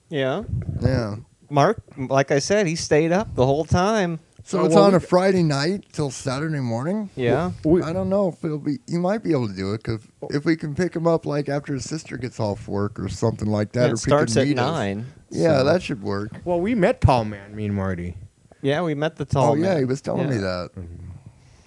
Yeah. Yeah. Mark, like I said, he stayed up the whole time. So Oh, it's well, on we- a Friday night till Saturday morning? Yeah. I don't know if it'll be. You might be able to do it because if we can pick him up like after his sister gets off work or something like that, It or starts he at can meet us. 9. Yeah, so- that should work. Well, we met Tall Man, me and Marty. Yeah, we met the tall Oh yeah, man. he was telling me Yeah. that.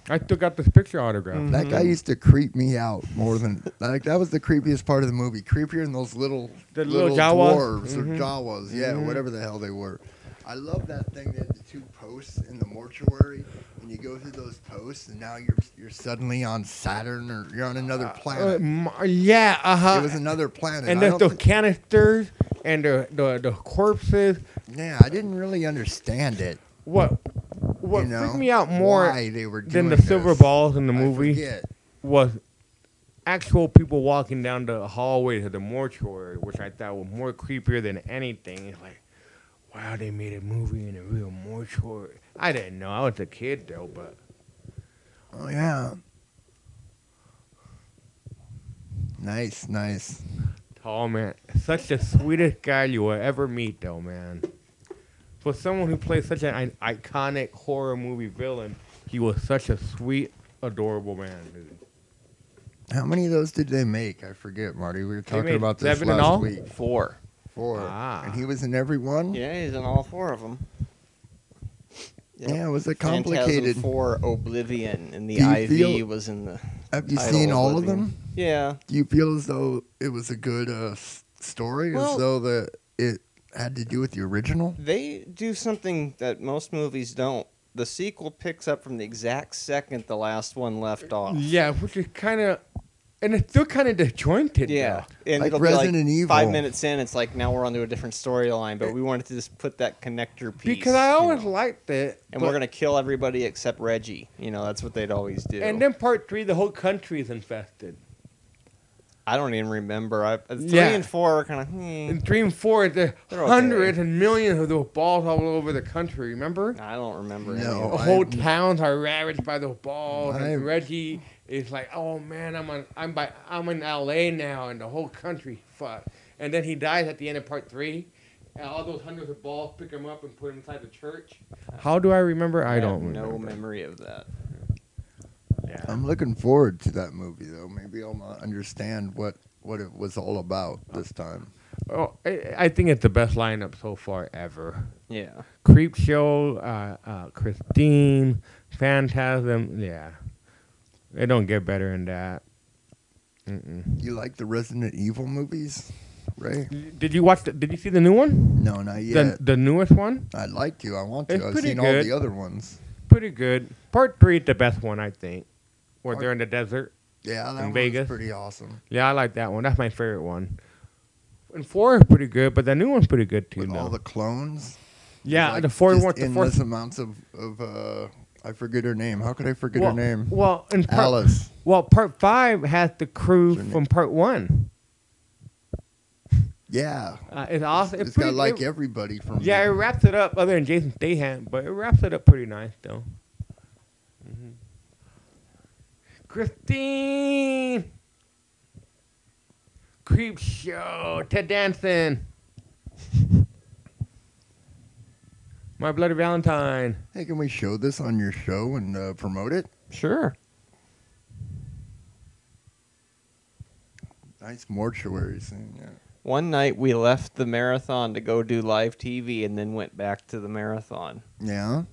I still got this picture autograph. Mm. That guy used to creep me out more than like that was the creepiest part of the movie. Creepier than those little The little Jawas? dwarves or Mhm. Jawas, yeah, Mhm. whatever the hell they were. I love that thing that the 2 posts in the mortuary, and you go through those posts, and now you're suddenly on Saturn or you're on another planet. Yeah, It was another planet. And I there's don't the think- canisters and the corpses. yeah, I didn't really understand it. What you know, freaked me out more why they were doing than the silver this. balls in the I movie forget. was actual people walking down the hallway to the mortuary, which I thought was more creepier than anything. It's like, wow, they made a movie in a real mortuary. I didn't know. I was a kid though, but Oh yeah. Nice. Tall Man, such the sweetest guy you will ever meet, though, man. For someone who plays such an iconic horror movie villain, he was such a sweet, adorable man, dude. How many of those did they make? I forget, Marty. We were talking made about this 7 in last all? week. 4. 4. Ah. And he was in every one? Yeah, he's in all 4 of them. Yeah, was it Phantasm complicated? 4, Oblivion, and the Do you IV feel- was in the Have you title, seen all of Oblivion. them? Yeah. Do you feel as though it was a good story? Well- as though it had to do with the original? They do something that most movies don't. The sequel picks up from the exact second the last one left off. Yeah, which is kind of, and it's still kind of disjointed. Yeah, though. and Like it'll Resident be like Evil. 5 minutes in, it's like now we're onto a different storyline, but we wanted to just put that connector piece. Because I you always know. liked it. And but- we're gonna kill everybody except Reggie. You know, that's what they'd always do. And then part 3, the whole country is infested. I don't even remember. 3 Yeah. and 4 are kind of. In 3 and 4, there's They're okay. hundreds and millions of those balls all over the country. Remember? I don't remember. No. any of The it. whole I- towns are ravaged by those balls. I- And Reggie is like, "Oh man, I'm in LA now, and the whole country fuck." And then he dies at the end of part 3, and all those hundreds of balls pick him up and put him inside the church. How do I remember? I have don't no remember. memory of that. Yeah. I'm looking forward to that movie, though. Maybe I'll understand what it was all about this time. Oh, I think it's the best lineup so far ever. Yeah. Creep Show, Christine, Phantasm. Yeah, they don't get better than that. Mm-mm. You like the Resident Evil movies, Ray? Did you watch? Did you see the new one? No, not yet. The newest one? I'd like to. I want to. It's I've pretty seen all good. the other ones. Pretty good. Part 3 is the best one, I think. Where they're in the desert. Yeah, that In one's Vegas? pretty awesome. Yeah, I like that one. That's my favorite one. And 4 is pretty good, but the new one's pretty good too. With all Now. the clones. Yeah, Like, the 4th just one. The endless 4th. amounts of I forget her name. How could I forget her name? Well, in Alice. Well, part 5 has the crew from part 1. Yeah. It's awesome. It's got like everybody from. Yeah, it wraps it up, other than Jason Statham, but it wraps it up pretty nice, though. Mm-hmm. Christine! Creep Show, Ted Danson. My Bloody Valentine. Hey, can we show this on your show and promote it? Sure. Nice mortuary scene, yeah. One night we left the marathon to go do live TV and then went back to the marathon. Yeah?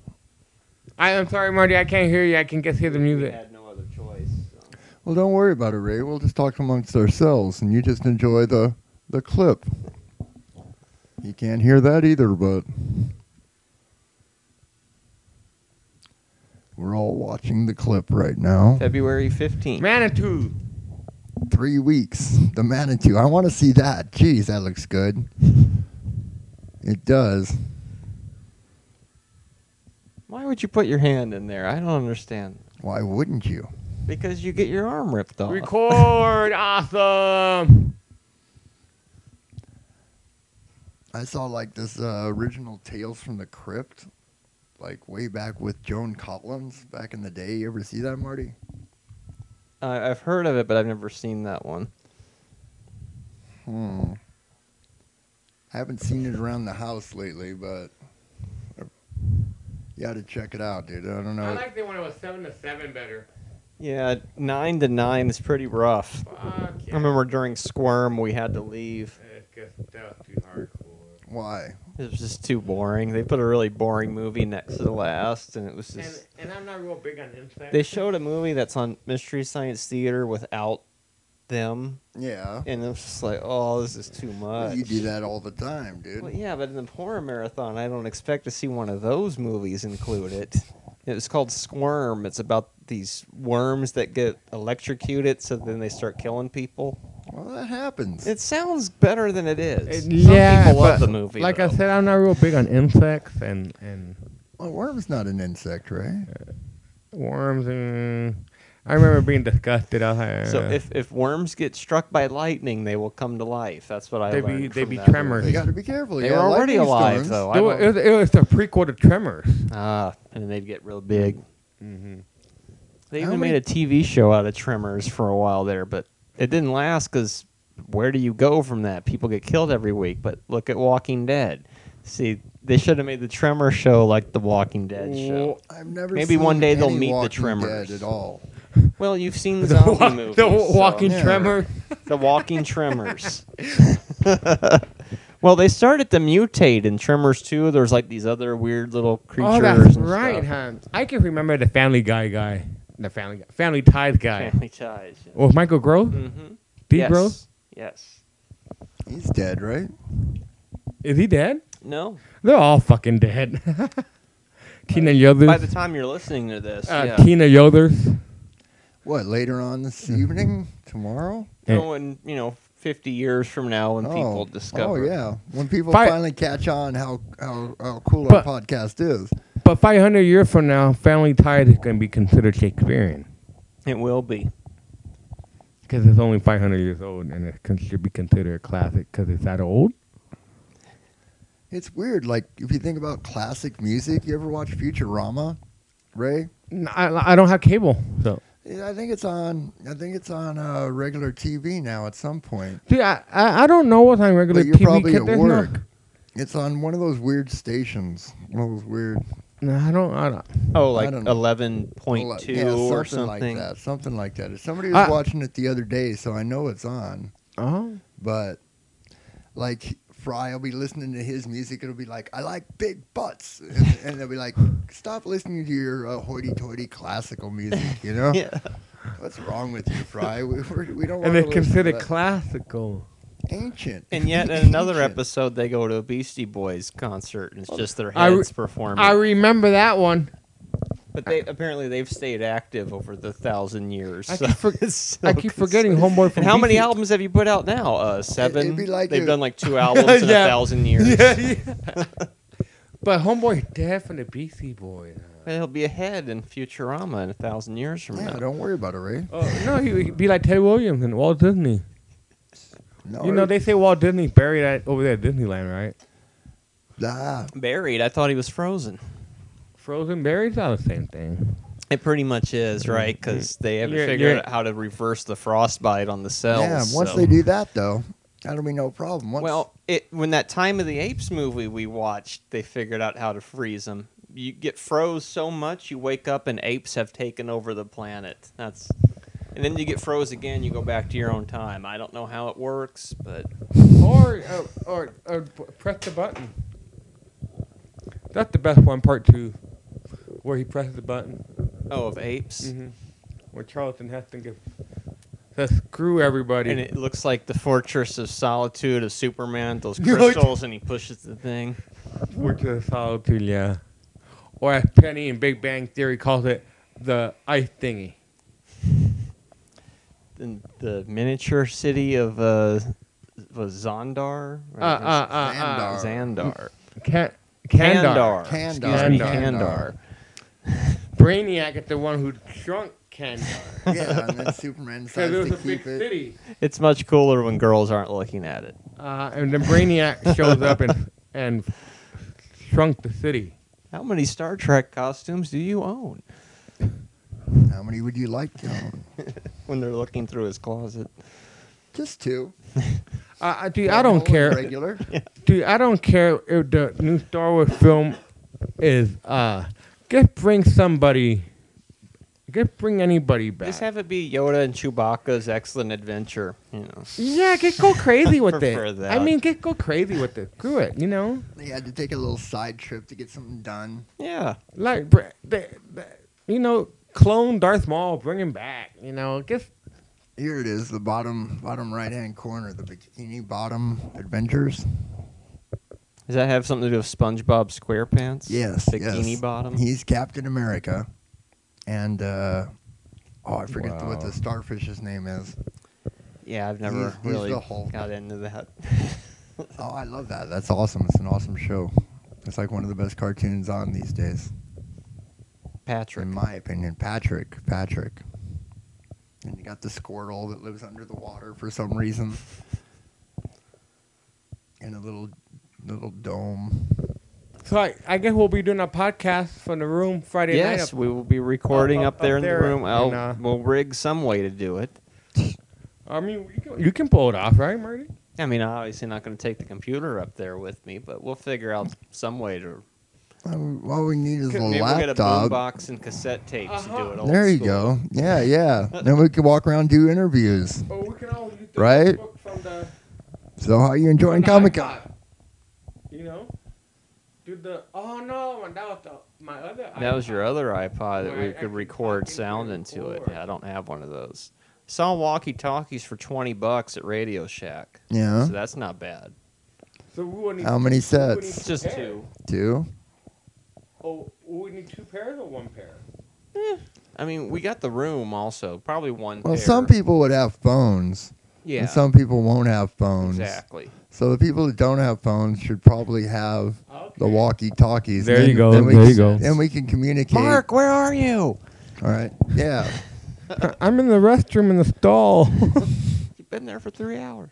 I'm sorry, Marty, I can't hear you. I can just hear the We music. had no other choice. So. Well, don't worry about it, Ray. We'll just talk amongst ourselves, and you just enjoy the clip. You can't hear that either, but we're all watching the clip right now. February 15th. Manitou. 3 weeks. The Manitou. I want to see that. Jeez, that looks good. It does. Why would you put your hand in there? I don't understand. Why wouldn't you? Because you get your arm ripped off. Record. Awesome. I saw like this original Tales from the Crypt, like way back with Joan Collins back in the day. You ever see that, Marty? I've heard of it, but I've never seen that one. I haven't seen it around the house lately, but you got to check it out, dude. I don't know. I liked it when it was 7 to 7 better. Yeah, 9 to 9 is pretty rough. Fuck yeah. I remember during Squirm we had to leave. It's just that was too hardcore. Why? It was just too boring. They put a really boring movie next to the last, and it was just... And I'm not real big on insects. They showed a movie that's on Mystery Science Theater without them, Yeah. and it was just like, oh, this is too much. You do that all the time, dude. Well, yeah, but in the horror marathon, I don't expect to see one of those movies included. It was called Squirm. It's about these worms that get electrocuted, so then they start killing people. Well, that happens. It sounds better than it is. Yeah, Some people love but the movie. like though. I said, I'm not real big on insects and Well, worm's not an insect, right? worms. And I remember being disgusted. I was like, So if worms get struck by lightning, they will come to life. That's what I learned. they from be that tremors. You got to be careful. They Yeah, were already lightning alive, storms. though. It was the prequel to Tremors. And then they'd get real big. Mm-hmm. They How even many- made a TV show out of Tremors for a while there, but it didn't last because where do you go from that? People get killed every week. But look at Walking Dead. See, they should have made the Tremor show like the Walking Dead show. I've never Maybe seen one day they'll any meet the Walking Tremors. Dead at all. Well, you've seen the zombie movies. The so- walking Yeah. Tremor. The Walking Tremors. Well, they started to mutate in Tremors 2. There's like these other weird little creatures. Oh, that's and right, stuff. huh? I can remember the Family Guy. The Family Ties guy. Family Ties. Yeah. With Michael Gross? Mm-hmm. Steve Yes. Gross? Yes. He's dead, right? Is he dead? No. They're all fucking dead. Tina Yothers. By the time you're listening to this, yeah. Tina Yothers. What, later on this evening? Tomorrow? No, in 50 years from now when people discover. Oh, yeah. When people Fi- finally catch on how cool But- our podcast is. But 500 years from now, Family Ties is going to be considered Shakespearean. It will be. Because it's only 500 years old, and it should be considered a classic because it's that old. It's weird. Like, if you think about classic music, you ever watch Futurama, Ray? I don't have cable, so. Yeah, I think it's on regular TV now at some point. See, I don't know what's on regular But you're TV. probably 'cause at there's work. No, It's on one of those weird stations. One of those weird. no, I don't. Oh, I like don't know. 11.2 Yeah, or something something. like that. Something like that. Somebody was watching it the other day, so I know it's on. Oh. But like Fry will be listening to his music. It'll be like, I like big butts, and they'll be like, stop listening to your hoity-toity classical music. You know? Yeah. What's wrong with you, Fry? We don't. And wanna it's considered listen to that. classical. Ancient. And yet in another Ancient. episode, they go to a Beastie Boys concert, and it's just their I re- heads performing. I remember that one. But apparently they've stayed active over the 1,000 years. I so keep, it's so I keep consistent. forgetting Homeboy from And how many BC. albums have you put out now? 7? It'd be like They've a- done like 2 albums in Yeah. 1,000 years. Yeah, yeah. But Homeboy's definitely Beastie Boy. He'll be ahead in Futurama in 1,000 years from Yeah, now. don't worry about it, Ray. No, he'd be like Ted Williams and Walt Disney. No, You know, they say Walt Disney's buried over there at Disneyland, right? Buried. I thought he was frozen. Frozen buried's not the same thing. It pretty much is, right? Because they haven't figured out how to reverse the frostbite on the cells. Yeah, once they do that, though, that'll be no problem. When that Time of the Apes movie we watched, they figured out how to freeze them. You get froze so much, you wake up and apes have taken over the planet. And then you get froze again, you go back to your own time. I don't know how it works, but... Or press the button. That's the best one, part 2, where he presses the button. Oh, of apes? Mm-hmm. Where Charlton Heston says, screw everybody. And it looks like the Fortress of Solitude of Superman, those crystals, and he pushes the thing. Fortress of Solitude, yeah. Or as Penny in Big Bang Theory calls it, the ice thingy. The miniature city of Zondar? Xandar. Kandar. Excuse me, Kandar. Brainiac is the one who shrunk Kandar. Yeah, and then Superman Because decides it was to a big keep it. city. It's much cooler when girls aren't looking at it. And then Brainiac shows up and shrunk the city. How many Star Trek costumes do you own? How many would you like to own? When they're looking through his closet. Just 2. Dude, I don't care. Regular. Dude, I don't care if the new Star Wars film is just bring somebody. Just bring anybody back. Just have it be Yoda and Chewbacca's excellent adventure, you know. Yeah, just go crazy with Prefer it. that. I mean, just go crazy with it. Screw it, you know. They had to take a little side trip to get something done. Yeah. Like, you know, clone Darth Maul, bring him back. You know, just. Here it is, the bottom right-hand corner, the Bikini Bottom Adventures. Does that have something to do with SpongeBob SquarePants? Yes, Bikini yes. Bottom? He's Captain America, and I forget Wow. what the starfish's name is. Yeah, I've never He's really the Hulk. got into that. Oh, I love that. That's awesome. It's an awesome show. It's like one of the best cartoons on these days, Patrick. in my opinion. Patrick. And you got the Squirtle that lives under the water for some reason, in a little dome. So I guess we'll be doing a podcast from the room Friday night. Yes, we will be recording up there in the room. and, We'll rig some way to do it. I mean, you can pull it off, right, Marty? I mean, I'm obviously not going to take the computer up there with me, but we'll figure out some way to... All we need is a Maybe we'll get a laptop. boombox and cassette tapes to do it old There you school. go. Yeah. Then we can walk around and do interviews. Oh, we can all use the Right? book from the So how you enjoying from the Comic Con? iPod. You know? Do the that was my other iPod. That was your other iPod that Where I we could actually record talk sound into into the it. board. Yeah, I don't have one of those. Saw walkie-talkies for $20 at Radio Shack. Yeah. So that's not bad. So we would need How many we would sets? need It's just pairs. 2. 2? Oh, we need 2 pairs or 1 pair? I mean, we got the room also. Probably one Well, pair. some people would have phones. Yeah, And some people won't have phones. exactly. So the people that don't have phones should probably have the Okay. walkie-talkies. There you go, Then we there can, you go. Then we can communicate. Mark, where are you? All right. Yeah. I'm in the restroom in the stall. You've been there for 3 hours.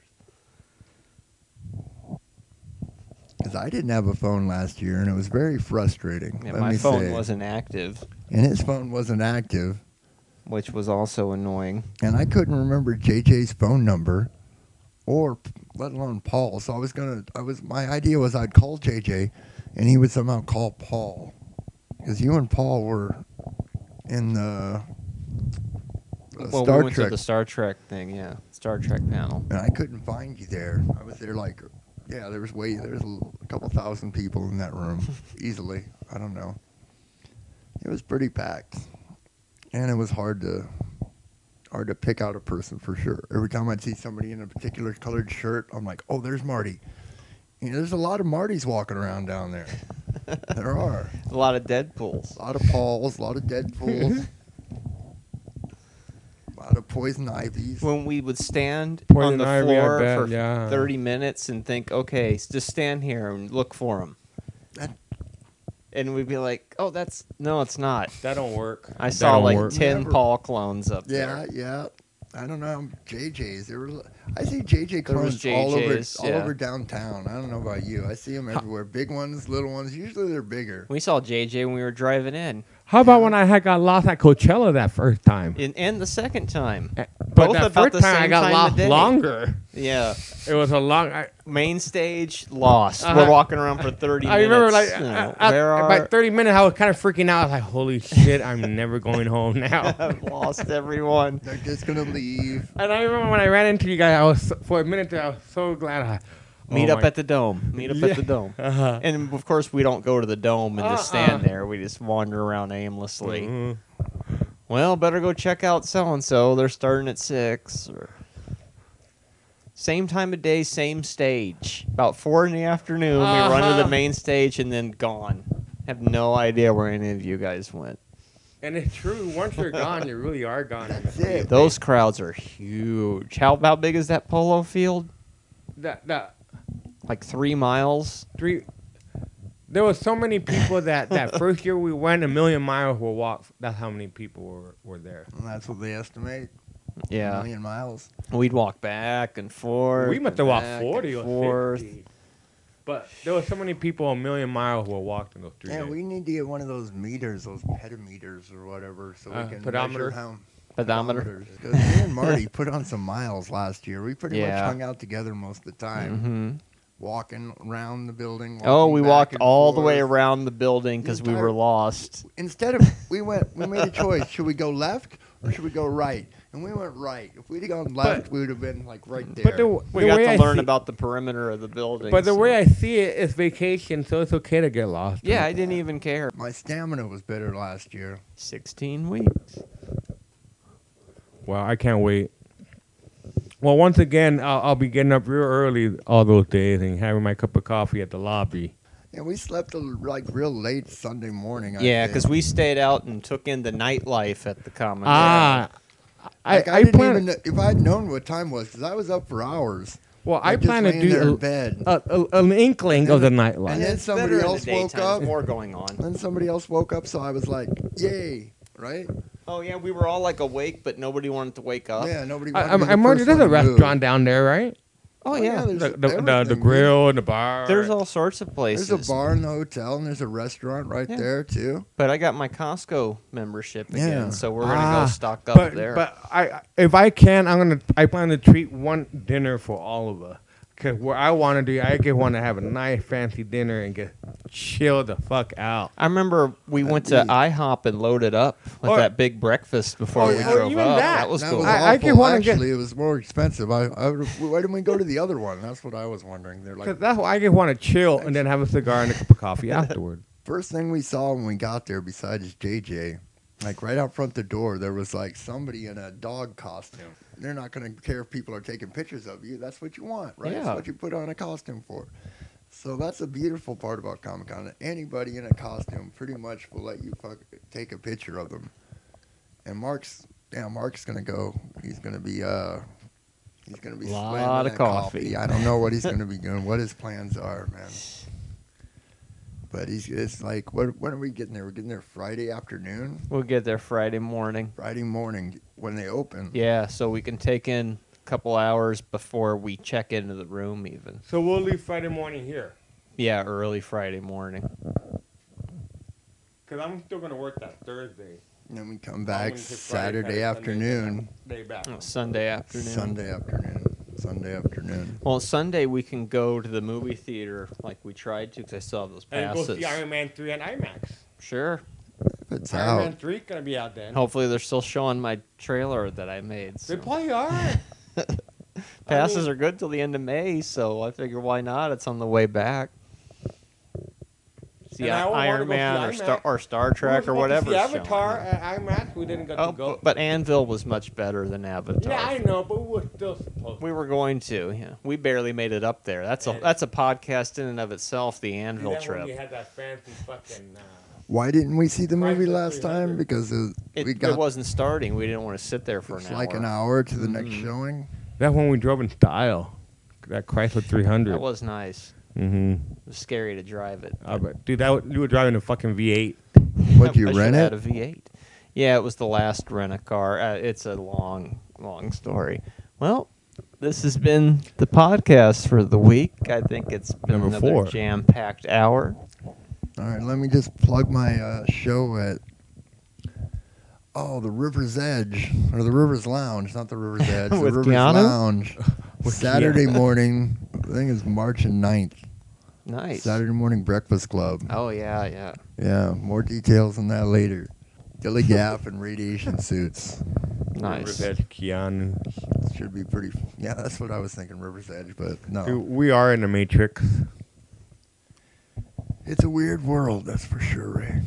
Because I didn't have a phone last year, and it was very frustrating. Yeah, let my me phone say. wasn't active, And his phone wasn't active. which was also annoying. And I couldn't remember JJ's phone number, or let alone Paul. So my idea was I'd call JJ, and he would somehow call Paul, because you and Paul were in the Well, Star we went Trek, to the Star Trek thing, yeah. Star Trek panel. and I couldn't find you there. I was there like, yeah, there was a couple thousand people in that room, easily. I don't know. It was pretty packed, and it was hard to pick out a person for sure. Every time I'd see somebody in a particular colored shirt, I'm like, oh, there's Marty. You know, there's a lot of Martys walking around down there. There are. A lot of Deadpools. A lot of Pauls, a lot of Deadpools, a lot of Poison Ivies. When we would stand Poison on the Ivy, I floor bet, for yeah. 30 minutes and think, okay, just stand here and look for them. And we'd be like, "Oh, no, it's not." That don't work. I That saw don't like work. 10 Never. Paul clones up Yeah, there. yeah. I don't know. JJ's. I see JJ There was clones all JJ's, yeah. over downtown. I don't know about you. I see them everywhere. Big ones, little ones. Usually they're bigger. We saw JJ when we were driving in, How about when I got lost at Coachella that first time? and the second time. But Both that about first the time I same got time of lost day. longer. Yeah, It was a long. main stage lost. Uh-huh. We're walking around for 30 I minutes. remember, like, you know, where by are 30 minutes, I was kind of freaking out. I was like, "Holy shit, I'm never going home now." I've lost everyone. They're just gonna leave. And I remember when I ran into you guys, for a minute there, I was so glad. Meet up at the dome. Meet up at the dome. Uh-huh. And of course, we don't go to the dome and just stand there. We just wander around aimlessly. Mhm. Well, better go check out so and so. They're starting at 6. Or same time of day, same stage. About 4 in the afternoon, we run to the main stage and then gone. Have no idea where any of you guys went. And it's true. Once you're gone, you really are gone. That's it. Those crowds are huge. How big is that polo field? That Like 3 miles? 3. There was so many people that first year we went, 1,000,000 miles were walked. That's how many people were there. And that's what they estimate. A Yeah. million miles. We'd walk back and forth. We must and have walked back 40 and or forth. 50. But there were so many people, 1,000,000 miles were walked in those 3 Yeah, days. we need to get one of those meters, those petameters or whatever, so we can pedometer? measure how. Pedometer. Because me and Marty put on some miles last year. We pretty much Yeah. hung out together most of the time, hmm walking around the building. Oh, walking we back walked and all the way forth. around the building because we entire- were lost. Instead of we made a choice. Should we go left or should we go right? And we went right. If we'd have gone left, we would have been like right there. But We got way to I learn see- about the perimeter of the building. But the so- way I see it is vacation, so it's okay to get lost. Yeah, I didn't even care. My stamina was better last year. 16 weeks. Well, I can't wait. Well, once again, I'll be getting up real early all those days and having my cup of coffee at the lobby. Yeah, we slept like real late Sunday morning. I Yeah, think. because we stayed out and took in the nightlife at the Common. I I didn't plan. even know, if I had known what time it was, because I was up for hours. Well, I just plan to laying there in do bed. an inkling of the And nightlife. then It's somebody better in else the woke daytime. up. There's more going on. Then somebody else woke up, so I was like, "Yay!" Right? Oh yeah, we were all like awake, but nobody wanted to wake up. Yeah, nobody. wanted to be the I'm first there's one a to move. restaurant down there, right? Oh yeah, there's The everything. grill and the bar. there's all sorts of places. There's a bar in the hotel, and there's a restaurant right Yeah. there too. But I got my Costco membership again, Yeah. so we're gonna go stock up but, there. But if I can, I plan to treat one dinner for all of us. Cause what I want to do, I just want to have a nice fancy dinner and get chill the fuck out. I remember we went to IHOP and loaded up with Or- that big breakfast before we yeah. drove Even up. that. That was That cool. was I awful. just wanna get- Actually, it was more expensive. Why didn't we go to the other one? That's what I was wondering. They're Cause like, that's why I just want to chill and then have a cigar and a cup of coffee afterward. first thing we saw when we got there, besides JJ, like right out front the door, there was like somebody in a dog costume. They're not going to care if people are taking pictures of you. That's what you want, right? Yeah. That's what you put on a costume for. So that's a beautiful part about Comic Con. Anybody in a costume pretty much will let you take a picture of them. And Mark's going to go. He's going to be Lot slamming of that coffee. I don't know what he's going to be doing, what his plans are, man. But it's like, when are we getting there? We're getting there Friday afternoon, We'll get there Friday morning. Friday morning when they open. Yeah, so we can take in a couple hours before we check into the room even. So we'll leave Friday morning here. Yeah, early Friday morning. Cause I'm still gonna work that Thursday. And then we come I'm back gonna take Friday, Saturday afternoon, Day back. Sunday afternoon. Sunday afternoon. Well, Sunday we can go to the movie theater like we tried to because I still have those And go passes. see Iron Man 3 on IMAX. Sure. If it's Iron Man out, 3 gonna be out then. Hopefully they're still showing my trailer that I made. They So. probably are. Passes are good till the end of May, so I figure why not? It's on the way back. See And I would wanna Iron go see Man IMAX. or Star Trek or whatever. The Avatar at IMAX, we didn't get Oh, to go. but Anvil was much better than Avatar. Yeah, I know, but we were still supposed to. We were going to. Yeah, we barely made it up there. That's a podcast in and of itself. The Anvil That's when trip. we had that fancy fucking. why didn't we see the movie Price of last time? 300. Because we It got wasn't starting. We didn't want to sit there for it's an hour. like an hour to the next Mhm. showing. That's when we drove in style. That Chrysler 300. That was nice. Mm-hmm. It was scary to drive it. Dude, you were driving a fucking V8. What'd you I rent should've it? had a V8. Yeah, it was the last rent-a-car. It's a long story. Well, this has been the podcast for the week. I think it's been Number another 4. jam-packed hour. All right, let me just plug my show at the River's Edge or the River's Lounge, not the River's Edge, the With River's Keanu? Lounge. With Saturday Keanu. morning, I think it's March 9th. Nice. Saturday morning breakfast club. Oh, yeah. Yeah, more details on that later. Dilly Gap and radiation suits. Nice. River's Edge, Keanu. Should be pretty. Yeah, that's what I was thinking, River's Edge, but no. Dude, we are in the Matrix. It's a weird world, that's for sure, Ray.